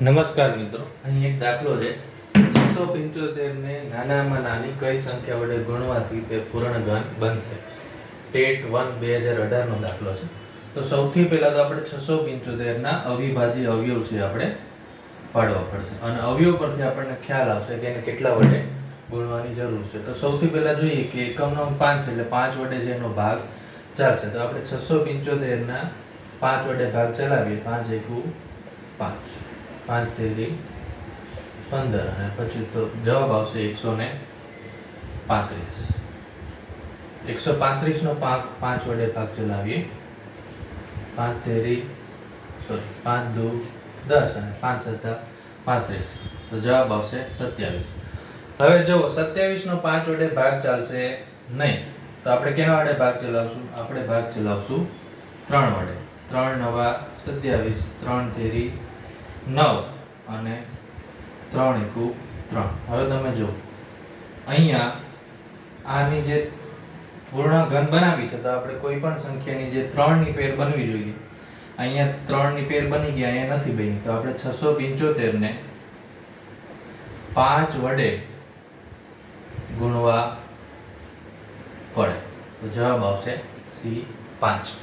નમસ્કાર મિત્રો, અહીં એક દાખલો છે. 675 ને નાનામાં નાની કઈ સંખ્યા વડે ગુણવાથી તે પૂર્ણ ઘન બનશે? ટેટ 1 2018 નો દાખલો છે. તો સૌથી પહેલા તો આપણે 675 ના અવિભાજ્ય અવયવ છે આપણે પાડવા પડશે અને અવયવ પરથી આપણને ખ્યાલ આવશે કે એને કેટલા વડે ગુણવાની જરૂર છે. તો સૌથી પહેલા જોઈએ કે એકમનો 5 એટલે 5 વડે છે એનો ભાગ 4 છે. તો આપણે 675 ના 5 વડે ભાગ ચલાવીએ. 5 એકુ 5, 5 તેરી 15 અને પછી તો જવાબ આવશે 135. 135 નો 5 વડે ભાગ ચલાવીએ. 5 તેરી 5 દુ 10 અને 5 સત્તા 35. તો જવાબ આવશે 27. હવે જો 27 નો 5 વડે ભાગ ચાલશે નહીં, તો આપણે કેના વડે ભાગ ચલાવશું? આપણે ભાગ ચલાવશું 3 વડે. 3 નવા 27, 3 તેરી 9 અને 3 એકુ 3. હવે તમે જો અહીંયા આની જે પૂર્ણ ઘન બનાવી છે, તો આપણે કોઈ પણ સંખ્યાની જે 3 ની પેર બનવી જોઈએ. અહીંયા 3 ની પેર બની ગઈ, અહીંયા નથી બની. તો આપણે 675 ને 5 વડે ગુણવા પડે. તો જવાબ આવશે C 5.